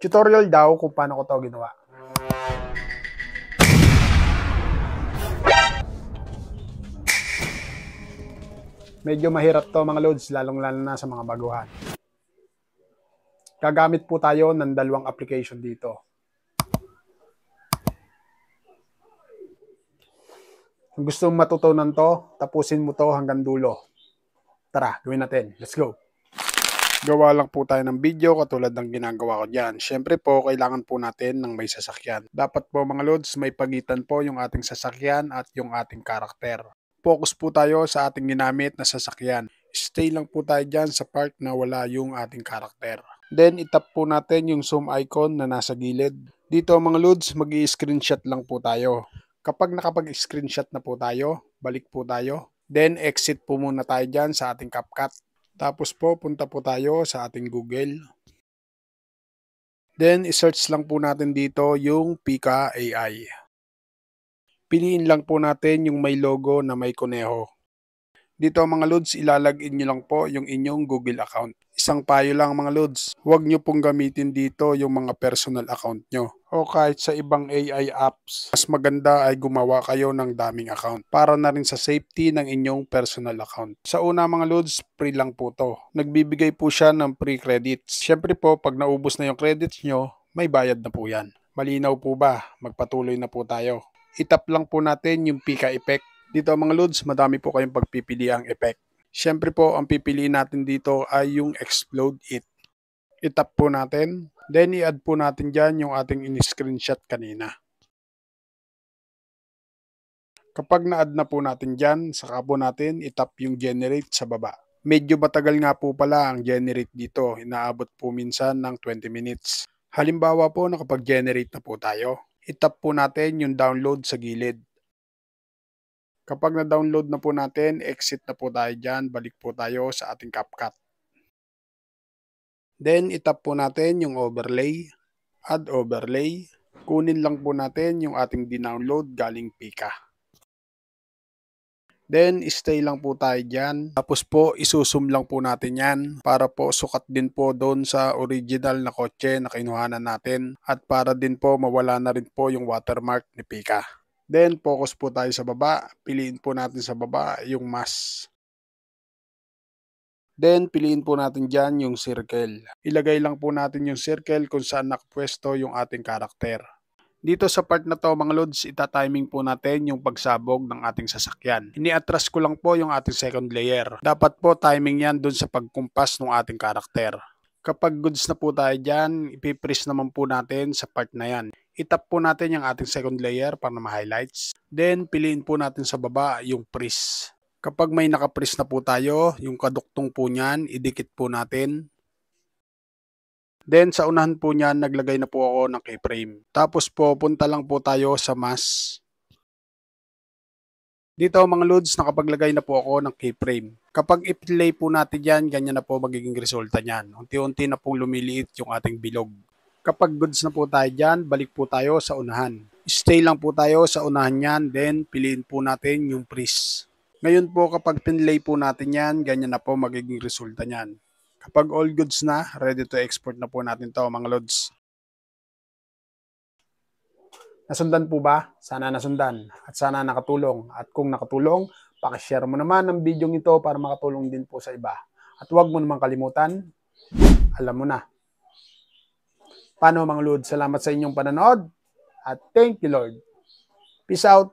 Tutorial daw kung paano ko to ginawa. Medyo mahirap to mga loads, lalong-lalo na sa mga baguhan. Gagamit po tayo ng dalawang application dito. Kung gusto mong matutunan to, tapusin mo to hanggang dulo. Tara, gawin natin. Let's go! Gawa lang po tayo ng video katulad ng ginagawa ko dyan. Siyempre po, kailangan po natin ng may sasakyan. Dapat po mga loads, may pagitan po yung ating sasakyan at yung ating karakter. Focus po tayo sa ating ginamit na sasakyan. Stay lang po tayo dyan sa part na wala yung ating karakter. Then, itap po natin yung zoom icon na nasa gilid. Dito mga loads, mag-i-screenshot lang po tayo. Kapag nakapag-screenshot na po tayo, balik po tayo. Then, exit po muna tayo dyan sa ating CapCut. Tapos po, punta po tayo sa ating Google. Then, isearch lang po natin dito yung Pika AI. Piliin lang po natin yung may logo na may kuneho. Dito mga loads, ilalagin nyo lang po yung inyong Google account. Isang payo lang mga loads, huwag nyo pong gamitin dito yung mga personal account nyo. O kahit sa ibang AI apps, mas maganda ay gumawa kayo ng daming account para na rin sa safety ng inyong personal account. Sa una mga loads, free lang po to. Nagbibigay po siya ng free credits. Siyempre po, pag naubos na yung credits nyo, may bayad na po yan. Malinaw po ba? Magpatuloy na po tayo. Itap lang po natin yung Pika effect. Dito mga loads, madami po kayong pagpipiliang effect. Siyempre po, ang pipiliin natin dito ay yung Explode It. Itap po natin. Then, i-add po natin dyan yung ating in-screenshot kanina. Kapag na-add na po natin dyan, saka po natin itap yung Generate sa baba. Medyo matagal nga po pala ang Generate dito. Inaabot po minsan ng 20 minutes. Halimbawa po, nakapag-generate na po tayo. Itap po natin yung download sa gilid. Kapag na-download na po natin, exit na po tayo dyan, balik po tayo sa ating CapCut. Then, itap po natin yung overlay, add overlay. Kunin lang po natin yung ating dinownload galing Pika. Then, stay lang po tayo dyan. Tapos po, isusum lang po natin yan para po sukat din po doon sa original na kotse na kinuhanan natin. At para din po mawala na rin po yung watermark ni Pika. Then, focus po tayo sa baba. Piliin po natin sa baba yung mask. Then, piliin po natin dyan yung circle. Ilagay lang po natin yung circle kung saan nakapwesto yung ating karakter. Dito sa part na to mga loads, itatiming po natin yung pagsabog ng ating sasakyan. Ini-atras ko lang po yung ating second layer. Dapat po timing yan dun sa pagkumpas ng ating karakter. Kapag goods na po tayo dyan, ipipress naman po natin sa part na yan. Itap po natin yung ating second layer para ma-highlights. Then, piliin po natin sa baba yung press. Kapag may nakapress na po tayo, yung kaduktong po niyan, idikit po natin. Then, sa unahan po niyan, naglagay na po ako ng keyframe. Tapos po, punta lang po tayo sa mask. Dito mga loads, nakapaglagay na po ako ng keyframe. Kapag i-play po natin yan, ganyan na po magiging resulta niyan. Unti-unti na pong lumiliit yung ating bilog. Kapag goods na po tayo dyan, balik po tayo sa unahan. Stay lang po tayo sa unahan yan, then piliin po natin yung press. Ngayon po kapag pinlay po natin yan, ganyan na po magiging resulta niyan. Kapag all goods na, ready to export na po natin to mga loads. Nasundan po ba? Sana nasundan at sana nakatulong. At kung nakatulong, pakishare mo naman ang video ito para makatulong din po sa iba. At huwag mo naman kalimutan, alam mo na. Paano mga loads? Salamat sa inyong panonood at thank you Lord. Peace out.